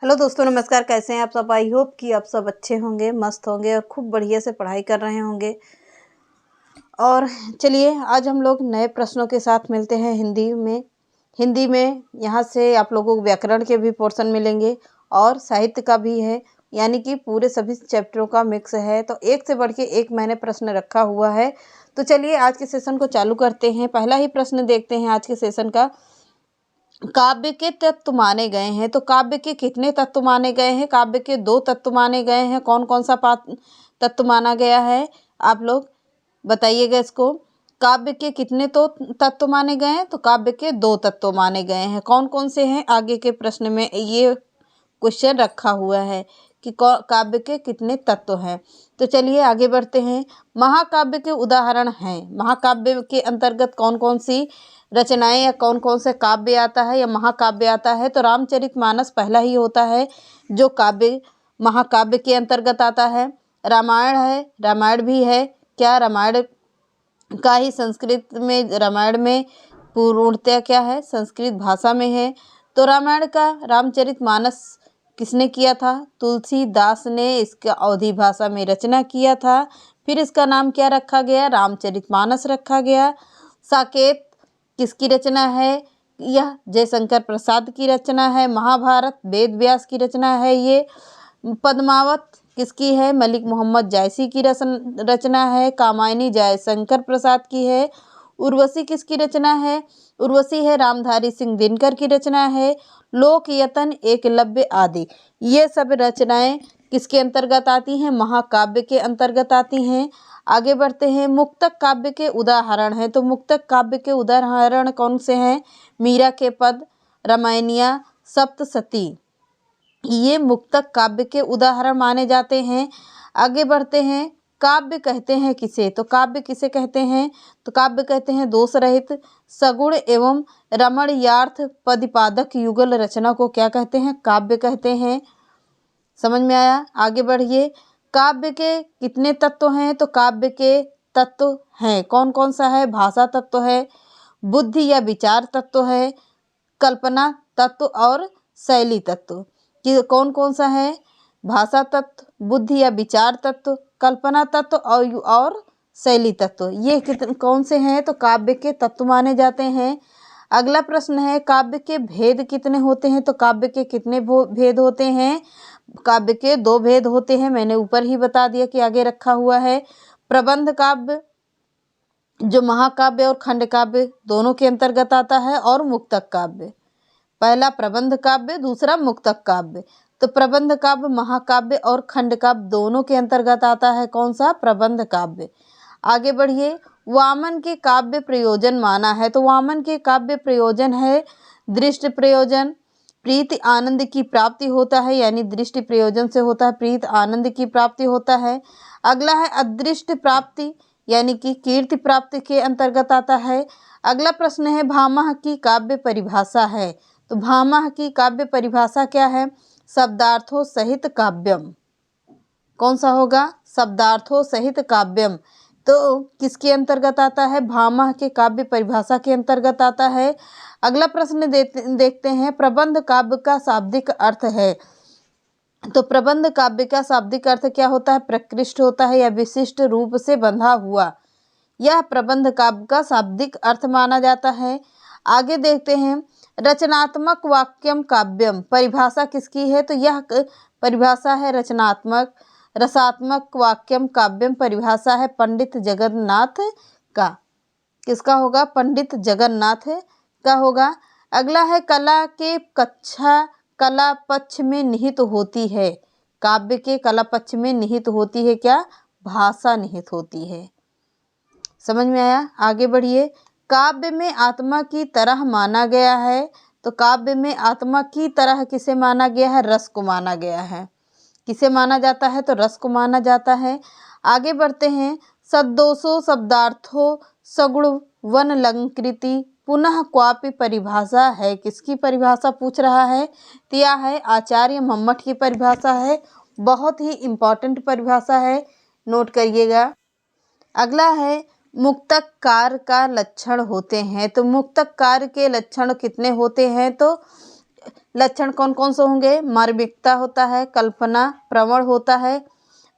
Hello दोस्तों, नमस्कार। कैसे हैं आप सब? आई होप कि आप सब अच्छे होंगे, मस्त होंगे और खूब बढ़िया से पढ़ाई कर रहे होंगे। और चलिए आज हम लोग नए प्रश्नों के साथ मिलते हैं हिंदी में यहाँ से आप लोगों को व्याकरण के भी पोर्शन मिलेंगे और साहित्य का भी है, यानी कि पूरे सभी चैप्टरों का मिक्स है। तो एक से बढ़ के एक मैंने प्रश्न रखा हुआ है। तो चलिए आज के सेशन को चालू करते हैं। पहला ही प्रश्न देखते हैं आज के सेशन का। काव्य के तत्व माने गए हैं, तो काव्य के कितने तत्व माने गए हैं? काव्य के 2 तत्व माने गए हैं। कौन कौन सा तत्व माना गया है? आप लोग बताइएगा इसको। काव्य के कितने तो तत्व माने गए हैं? तो काव्य के 2 तत्व माने गए हैं। कौन कौन से हैं? आगे के प्रश्न में ये क्वेश्चन रखा हुआ है कि काव्य के कितने तत्व हैं। तो चलिए आगे बढ़ते हैं। महाकाव्य के उदाहरण हैं। महाकाव्य के अंतर्गत कौन कौन सी रचनाएं या कौन कौन से काव्य आता है या महाकाव्य आता है? तो रामचरितमानस पहला ही होता है जो काव्य महाकाव्य के अंतर्गत आता है। रामायण है, रामायण भी है। क्या रामायण का ही संस्कृत में, रामायण में पूर्णतया क्या है? संस्कृत भाषा में है। तो रामायण का रामचरितमानस किसने किया था? तुलसीदास ने इसका अवधी भाषा में रचना किया था। फिर इसका नाम क्या रखा गया? रामचरितमानस रखा गया। साकेत किसकी रचना है? यह जयशंकर प्रसाद की रचना है। महाभारत वेद व्यास की रचना है। ये पद्मावत किसकी है? मलिक मोहम्मद जायसी की रचना है। कामायनी जयशंकर प्रसाद की है। उर्वशी किसकी रचना है? उर्वशी है रामधारी सिंह दिनकर की रचना है। लोकयतन, एकलव्य आदि ये सब रचनाएं किसके अंतर्गत आती हैं? महाकाव्य के अंतर्गत आती हैं। आगे बढ़ते हैं। मुक्तक काव्य के उदाहरण हैं। तो मुक्तक काव्य के उदाहरण कौन से हैं? मीरा के पद, रामायणिया, सप्तशती, ये मुक्तक काव्य के उदाहरण माने जाते हैं। आगे बढ़ते हैं। काव्य कहते हैं किसे? तो काव्य किसे कहते हैं? तो काव्य कहते हैं दोष रहित, सगुण एवं रमणीयार्थ प्रतिपादक युगल रचना को क्या कहते हैं? काव्य कहते हैं। समझ में आया? आगे बढ़िए। काव्य के कितने तत्व हैं? तो काव्य के तत्व हैं, कौन कौन सा है? भाषा तत्व है, बुद्धि या विचार तत्व है, कल्पना तत्व और शैली तत्व। कि कौन कौन सा है? भाषा तत्व, बुद्धि या विचार तत्व, कल्पना तत्व और शैली तत्व। ये कितने कौन से हैं? तो काव्य के तत्व माने जाते हैं। अगला प्रश्न है, काव्य के भेद कितने होते हैं? तो काव्य के कितने भेद होते हैं? काव्य के 2 भेद होते हैं। मैंने ऊपर ही बता दिया कि आगे रखा हुआ है। प्रबंध काव्य जो महाकाव्य और खंड काव्य दोनों के अंतर्गत आता है, और मुक्तक काव्य। पहला प्रबंध काव्य, दूसरा मुक्तक काव्य। तो प्रबंध काव्य महाकाव्य और खंड काव्य दोनों के अंतर्गत आता है। कौन सा? प्रबंध काव्य। आगे बढ़िए। वामन के काव्य प्रयोजन माना है। तो वामन के काव्य प्रयोजन है दृष्टि प्रयोजन, प्रीति आनंद की प्राप्ति होता है, यानी दृष्टि प्रयोजन से होता है, प्रीति आनंद की प्राप्ति होता है। अगला है अदृष्ट प्राप्ति, यानी कि कीर्ति प्राप्ति के अंतर्गत आता है। अगला प्रश्न है, भामह की काव्य परिभाषा है। तो भामह की काव्य परिभाषा क्या है? शब्दार्थों सहित काव्यम। कौन सा होगा? शब्दार्थों सहित काव्यम। तो किसके अंतर्गत आता है? भामह के काव्य परिभाषा के अंतर्गत आता है। अगला प्रश्न देखते हैं। प्रबंध काव्य का शाब्दिक अर्थ है। तो प्रबंध काव्य का शाब्दिक अर्थ क्या होता है? प्रकृष्ट होता है या विशिष्ट रूप से बंधा हुआ। यह प्रबंध काव्य का शाब्दिक अर्थ माना जाता है। आगे देखते हैं। रचनात्मक वाक्यम काव्यम, परिभाषा किसकी है? तो यह परिभाषा है रचनात्मक। रसात्मक वाक्यम काव्यम, परिभाषा है पंडित जगन्नाथ का। किसका होगा? पंडित जगन्नाथ का होगा। अगला है, कला के कक्षा कला पक्ष में निहित होती है। काव्य के कला पक्ष में निहित होती है क्या? भाषा निहित होती है। समझ में आया? आगे बढ़िए। काव्य में आत्मा की तरह माना गया है। तो काव्य में आत्मा की तरह किसे माना गया है? रस को माना गया है। किसे माना जाता है? तो रस को माना जाता है। आगे बढ़ते हैं। सद्दोषो शब्दार्थो सगुण वन लंकृति पुनः क्वापि परिभाषा है। किसकी परिभाषा पूछ रहा है? तो यह है आचार्य मम्मट की परिभाषा है। बहुत ही इम्पॉर्टेंट परिभाषा है, नोट करिएगा। अगला है, मुक्तकार का लक्षण होते हैं। तो मुक्तकार के लक्षण कितने होते हैं? तो लक्षण कौन कौन से होंगे? मार्मिकता होता है, कल्पना प्रवण होता है,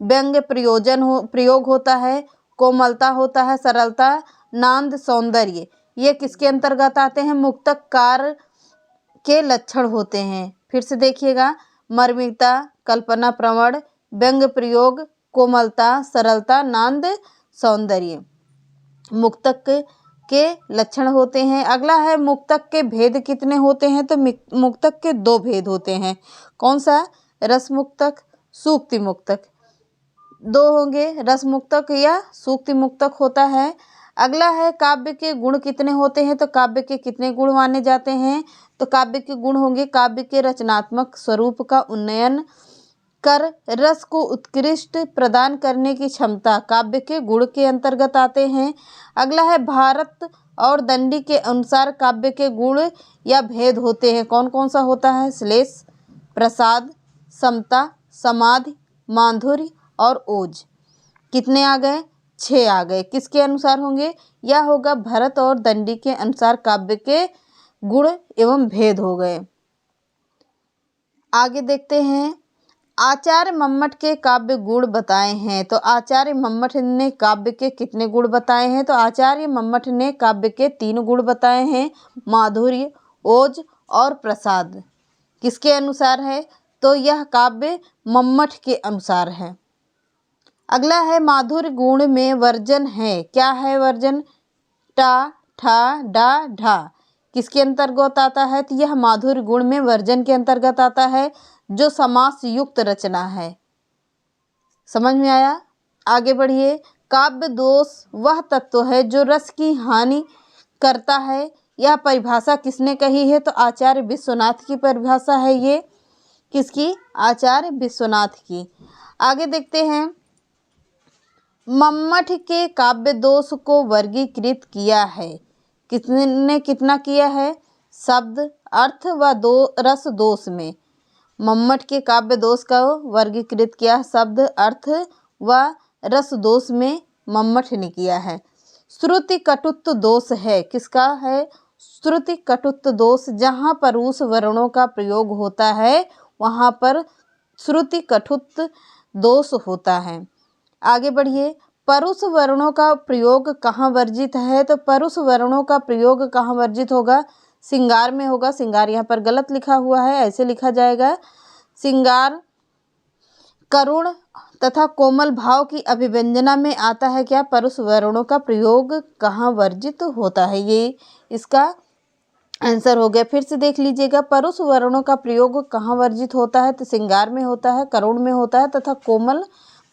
व्यंग्य प्रयोग होता है, कोमलता होता है, सरलता, नांद, सौंदर्य। ये किसके अंतर्गत आते हैं? मुक्तकार के लक्षण होते हैं। फिर से देखिएगा, मार्मिकता, कल्पना प्रवण, व्यंग्य प्रयोग, कोमलता, सरलता, नांद, सौंदर्य मुक्तक के लक्षण होते हैं। अगला है मुक्तक के भेद कितने होते हैं? तो मुक्तक के 2 भेद होते हैं। कौन सा? रस मुक्तक, सूक्ति मुक्तक। 2 होंगे, रस मुक्तक या सूक्ति मुक्तक होता है। अगला है काव्य के गुण कितने होते हैं? तो काव्य के कितने गुण माने जाते हैं? तो काव्य के गुण होंगे काव्य के रचनात्मक स्वरूप का उन्नयन कर रस को उत्कृष्ट प्रदान करने की क्षमता काव्य के गुण के अंतर्गत आते हैं। अगला है भारत और दंडी के अनुसार काव्य के गुण या भेद होते हैं। कौन कौन सा होता है? श्लेष, प्रसाद, समता, समाधि, माधुर्य और ओज। कितने आ गए? 6 आ गए। किसके अनुसार होंगे? यह होगा भरत और दंडी के अनुसार काव्य के गुण एवं भेद हो गए। आगे देखते हैं, आचार्य मम्मट के काव्य गुण बताए हैं। तो आचार्य मम्मट ने काव्य के कितने गुण बताए हैं? तो आचार्य मम्मट ने काव्य के 3 गुण बताए हैं, माधुर्य, ओज और प्रसाद। किसके अनुसार है? तो यह काव्य मम्मट के अनुसार है। अगला है माधुर्य गुण में वर्जन है। क्या है वर्जन? टा, ठा, डा, ढा। किसके अंतर्गत आता है? तो यह माधुर्य गुण में वर्जन के अंतर्गत आता है, जो समास युक्त रचना है। समझ में आया? आगे बढ़िए। काव्य दोष वह तत्व है जो रस की हानि करता है। यह परिभाषा किसने कही है? तो आचार्य विश्वनाथ की परिभाषा है ये। किसकी? आचार्य विश्वनाथ की। आगे देखते हैं, मम्मट के काव्य दोष को वर्गीकृत किया है। किसने कितना किया है? शब्द, अर्थ व रस दोष में। मम्मट के काव्य दोष का वर्गीकृत किया शब्द, अर्थ व रस दोष में मम्मट ने किया है। श्रुति कटुत्व दोष है। किसका है? श्रुति कटुत्व दोष। जहाँ परुष वर्णों का प्रयोग होता है वहाँ पर श्रुति कटुत्व दोष होता है। आगे बढ़िए। परुष वर्णों का प्रयोग कहाँ वर्जित है? तो परुष वर्णों का प्रयोग कहाँ वर्जित होगा? श्रृंगार में होगा। श्रृंगार यहाँ पर गलत लिखा हुआ है, ऐसे लिखा जाएगा, श्रृंगार करुण तथा कोमल भाव की अभिव्यंजना में आता है। क्या? परुष वर्णों का प्रयोग कहाँ वर्जित होता है? ये इसका आंसर हो गया। फिर से देख लीजिएगा, परुष वर्णों का प्रयोग कहाँ वर्जित होता है? तो श्रृंगार में होता है, करुण में होता है तथा कोमल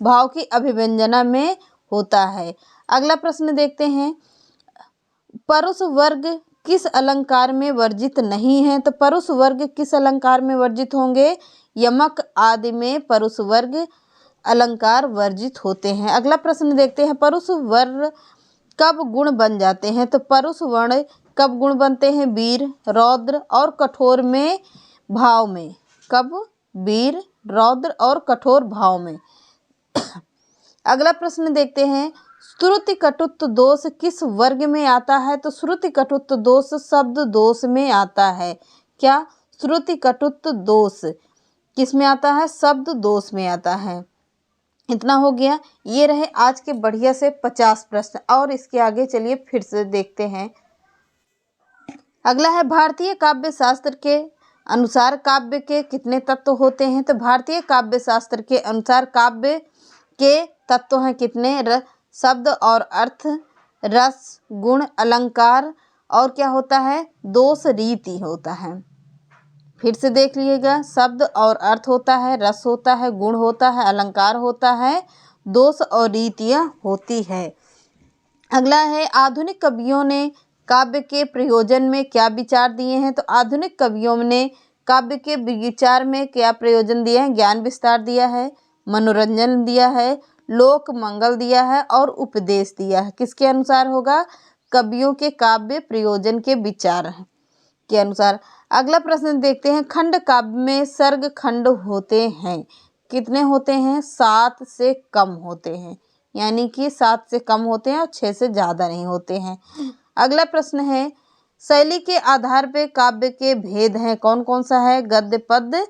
भाव की अभिव्यंजना में होता है। अगला प्रश्न देखते हैं, परुष वर्ग किस अलंकार में वर्जित नहीं है? तो परुष वर्ग किस अलंकार में वर्जित होंगे? यमक आदि में परुष वर्ग अलंकार वर्जित होते हैं। अगला प्रश्न देखते हैं, परुष वर्ण कब गुण बन जाते हैं? तो परुष वर्ण कब गुण बनते हैं? वीर, रौद्र और कठोर में भाव में। कब? वीर, रौद्र और कठोर भाव में। अगला प्रश्न देखते हैं, श्रुति कटुत्व दोष किस वर्ग में आता है? तो श्रुति कटुत्व दोष शब्द दोष में आता है। क्या? श्रुति कटुत्व दोष किस में आता है? शब्द दोष में आता है। इतना हो गया। ये रहे आज के बढ़िया से 50 प्रश्न, और इसके आगे चलिए फिर से देखते हैं। अगला है, भारतीय काव्य शास्त्र के अनुसार काव्य के कितने तत्व होते हैं? तो भारतीय काव्य शास्त्र के अनुसार काव्य के तत्व हैं कितने? शब्द और अर्थ, रस, गुण, अलंकार और क्या होता है? दोष, रीति होता है। फिर से देख लीजिएगा, शब्द और अर्थ होता है, रस होता है, गुण होता है, अलंकार होता है, दोष और रीतियाँ होती है। अगला है, आधुनिक कवियों ने काव्य के प्रयोजन में क्या विचार दिए हैं? तो आधुनिक कवियों ने काव्य के विचार में क्या प्रयोजन दिया है? ज्ञान विस्तार दिया है, मनोरंजन दिया है, लोक मंगल दिया है और उपदेश दिया है। किसके अनुसार होगा? कवियों के काव्य प्रयोजन के विचार के अनुसार। अगला प्रश्न देखते हैं, खंड काव्य में सर्ग खंड होते हैं। कितने होते हैं? 7 से कम होते हैं, यानी कि 7 से कम होते हैं और 6 से ज़्यादा नहीं होते हैं। अगला प्रश्न है, शैली के आधार पे काव्य के भेद हैं, कौन कौन सा है? गद्य पद्य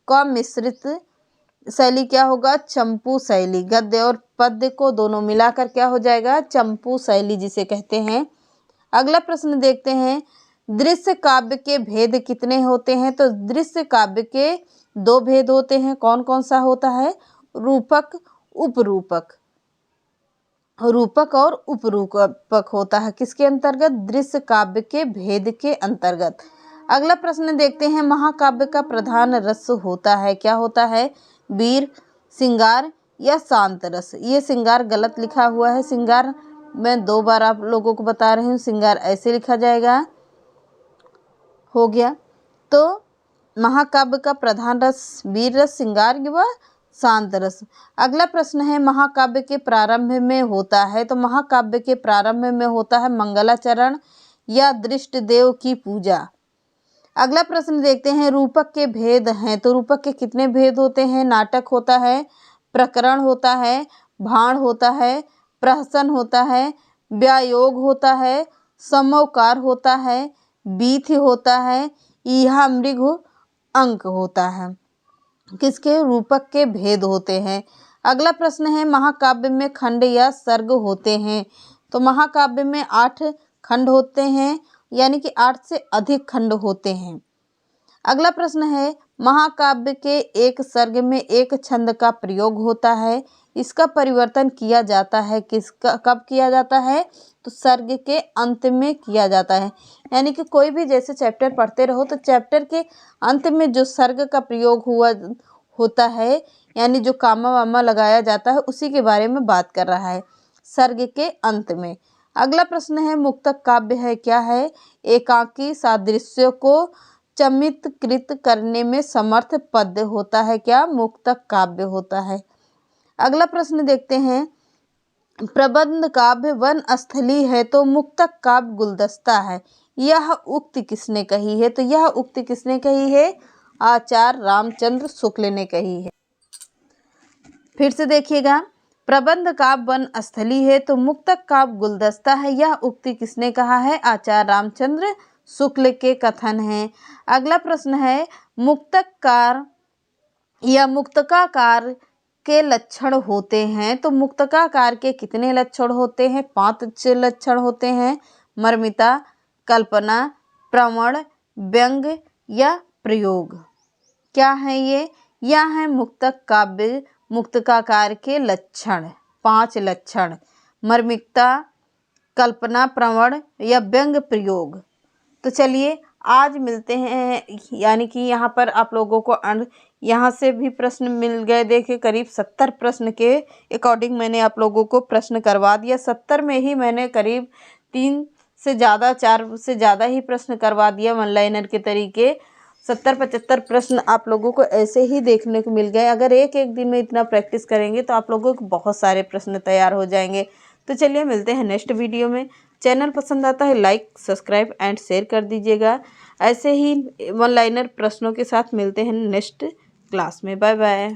का मिश्रित शैली क्या होगा? चंपू शैली। गद्य और पद्य को दोनों मिलाकर क्या हो जाएगा? चंपू शैली जिसे कहते हैं। अगला प्रश्न देखते हैं, दृश्य काव्य के भेद कितने होते हैं? तो दृश्य काव्य के 2 भेद होते हैं, कौन कौन सा होता है? रूपक उपरूपक। रूपक और उपरूपक होता है किसके अंतर्गत? दृश्य काव्य के भेद के अंतर्गत। अगला प्रश्न देखते हैं, महाकाव्य का प्रधान रस होता है, क्या होता है? वीर, श्रृंगार या शांत रस। ये श्रृंगार गलत लिखा हुआ है, श्रृंगार मैं 2 बार आप लोगों को बता रही हूँ, श्रृंगार ऐसे लिखा जाएगा। हो गया। तो महाकाव्य का प्रधान रस वीर रस, श्रृंगार व शांत रस। अगला प्रश्न है, महाकाव्य के प्रारंभ में होता है, तो महाकाव्य के प्रारंभ में होता है मंगलाचरण या दृष्ट देव की पूजा। अगला प्रश्न देखते हैं, रूपक के भेद हैं, तो रूपक के कितने भेद होते हैं? नाटक होता है, प्रकरण होता है, भाण होता है, प्रहसन होता है, व्यायोग होता है, समोकार होता है, बीथ होता है, ईहा मृग अंक होता है। किसके? रूपक के भेद होते हैं। अगला प्रश्न है, महाकाव्य में खंड या सर्ग होते हैं, तो महाकाव्य में 8 खंड होते हैं, यानी कि 8 से अधिक खंड होते हैं। अगला प्रश्न है, महाकाव्य के एक सर्ग में एक छंद का प्रयोग होता है, इसका परिवर्तन किया जाता है किसका? कब किया जाता है? तो सर्ग के अंत में किया जाता है। यानी कि कोई भी जैसे चैप्टर पढ़ते रहो तो चैप्टर के अंत में जो सर्ग का प्रयोग होता है, यानी जो कामा वामा लगाया जाता है, उसी के बारे में बात कर रहा है, सर्ग के अंत में। अगला प्रश्न है, मुक्तक काव्य है, क्या है? एकांकी सादृश्य को चमितकृत करने में समर्थ पद्य होता है, क्या? मुक्तक काव्य होता है। अगला प्रश्न देखते हैं, प्रबंध काव्य वनस्थली है, तो मुक्तक काव्य गुलदस्ता है, यह उक्ति किसने कही है? तो यह उक्ति किसने कही है? आचार्य रामचंद्र शुक्ल ने कही है। फिर से देखिएगा, प्रबंध काव्य वनस्थली है, तो मुक्तक काव्य गुलदस्ता है, यह उक्ति किसने कहा है? आचार्य रामचंद्र शुक्ल के कथन है। अगला प्रश्न है, मुक्तकार या मुक्तकाकार के लक्षण होते हैं, तो मुक्तकाकार के कितने लक्षण होते हैं? 5 लक्षण होते हैं। मर्मिता, कल्पना, प्रवण, व्यंग या प्रयोग। क्या है ये? यह है मुक्तक काव्य मुक्तकाकार के लक्षण, 5 लक्षण, मर्मिकता, कल्पना, प्रवण या व्यंग, प्रयोग। तो चलिए आज मिलते हैं, यानी कि यहाँ पर आप लोगों को यहाँ से भी प्रश्न मिल गए। देखिए करीब 70 प्रश्न के अकॉर्डिंग मैंने आप लोगों को प्रश्न करवा दिया। 70 में ही मैंने करीब 3 से ज़्यादा 4 से ज़्यादा ही प्रश्न करवा दिया वन लाइनर के तरीके। 70-75 प्रश्न आप लोगों को ऐसे ही देखने को मिल गए। अगर एक दिन में इतना प्रैक्टिस करेंगे तो आप लोगों को बहुत सारे प्रश्न तैयार हो जाएंगे। तो चलिए मिलते हैं नेक्स्ट वीडियो में। चैनल पसंद आता है लाइक, सब्सक्राइब एंड शेयर कर दीजिएगा। ऐसे ही वन लाइनर प्रश्नों के साथ मिलते हैं नेक्स्ट क्लास में। Bye bye.